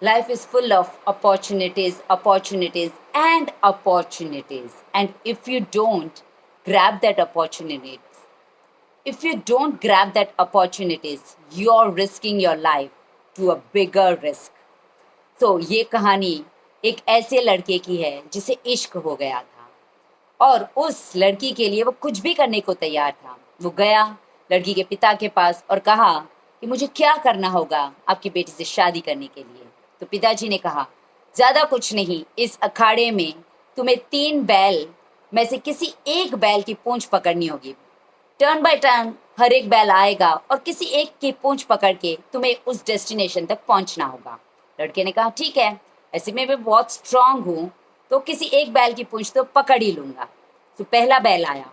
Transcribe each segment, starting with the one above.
Life is full of opportunities, opportunities, and opportunities. And if you don't grab that opportunities, if you don't grab that opportunities, you're risking your life to a bigger risk. तो ये कहानी एक ऐसे लड़के की है जिसे इश्क हो गया था और उस लड़की के लिए वो कुछ भी करने को तैयार था। वो गया लड़की के पिता के पास और कहा कि मुझे क्या करना होगा आपकी बेटी से शादी करने के लिए। तो पिताजी ने कहा, ज़्यादा कुछ नहीं, इस अखाड़े में तुम्हें 3 बैल में से किसी एक बैल की पूंछ पकड़नी होगी। टर्न बाय टर्न हर एक बैल आएगा और किसी एक की पूंछ पकड़ के तुम्हें उस डेस्टिनेशन तक पहुंचना होगा। लड़के ने कहा, ठीक है, ऐसे में मैं बहुत स्ट्रांग हूँ तो किसी एक बैल की पूंछ तो पकड़ ही लूंगा। तो पहला बैल आया,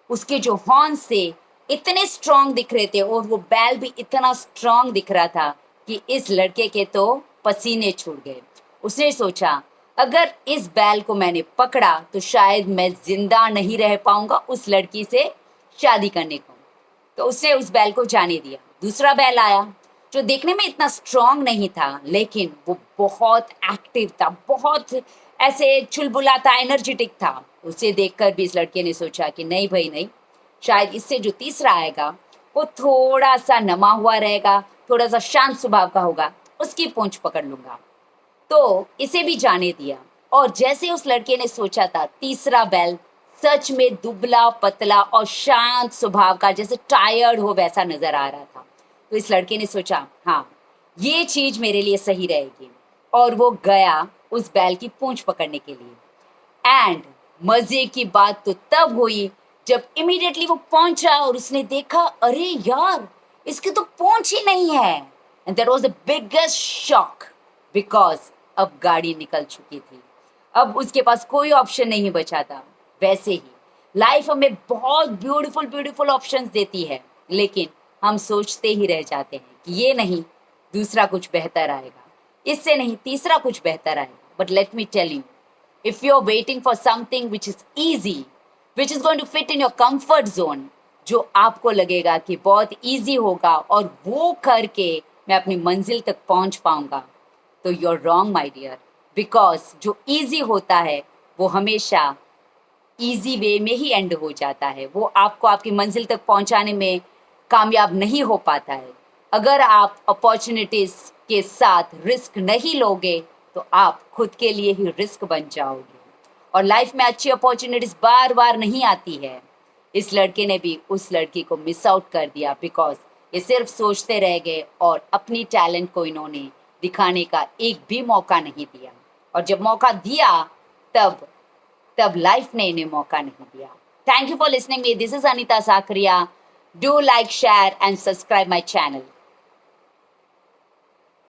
उसके जो हॉर्न्स थे इतने स्ट्रांग दिख रहे थे और वो बैल भी इतना स्ट्रांग दिख रहा था कि इस लड़के के तो पसीने छूट गए। उसने सोचा, अगर इस बैल को मैंने पकड़ा तो शायद मैं जिंदा नहीं रह पाऊंगा उस लड़की से शादी करने को। तो उसने उस बैल को जाने दिया। दूसरा बैल आया जो देखने में इतना स्ट्रांग नहीं था लेकिन वो बहुत एक्टिव था, बहुत ऐसे चुलबुलाता, एनर्जेटिक था। उसे देखकर भी इस लड़के ने सोचा कि नहीं भाई नहीं, शायद इससे जो तीसरा आएगा वो थोड़ा सा नमा हुआ रहेगा, थोड़ा सा शांत स्वभाव का होगा, उसकी पूंछ पकड़ लूंगा। तो इसे भी जाने दिया और जैसे उस लड़के ने सोचा था, तीसरा बैल सच में दुबला पतला और शांत स्वभाव का, जैसे टायर्ड हो वैसा नजर आ रहा था। तो इस लड़के ने सोचा, हाँ ये चीज मेरे लिए सही रहेगी, और वो गया उस बैल की पूंछ पकड़ने के लिए। एंड मजे की बात तो तब हुई जब इमीडिएटली वो पहुंचा और उसने देखा, अरे यार इसकी तो पूंछ ही नहीं है। And that was the biggest shock because अब गाड़ी निकल चुकी थी, अब उसके पास कोई ऑप्शन नहीं बचा था। वैसे ही लाइफ हमें बहुत ब्यूटीफुल ब्यूटीफुल ऑप्शंस देती है लेकिन हम सोचते ही रह जाते हैं कि ये नहीं, दूसरा कुछ बेहतर आएगा, इससे नहीं तीसरा कुछ बेहतर आएगा। But let me tell you, if you're waiting for something which is easy, which is going to fit in your comfort zone, जो आपको लगेगा कि बहुत easy होगा और वो करके मैं अपनी मंजिल तक पहुंच पाऊंगा, तो you're wrong my dear, because जो easy होता है वो हमेशा easy वे में ही एंड हो जाता है, वो आपको आपकी मंजिल तक पहुंचाने में कामयाब नहीं हो पाता है। अगर आप अपॉर्चुनिटीज के साथ रिस्क नहीं लोगे तो आप खुद के लिए ही रिस्क बन जाओगे और लाइफ में अच्छी अपॉर्चुनिटीज बार बार नहीं आती है। इस लड़के ने भी उस लड़की को मिस आउट कर दिया बिकॉज ये सिर्फ सोचते रह गए और अपनी टैलेंट को इन्होंने दिखाने का एक भी मौका नहीं दिया, और जब मौका दिया तब लाइफ ने इन्हें मौका नहीं दिया। Thank you for listening me, this is Anita Sakaria. Do like, share and subscribe my channel.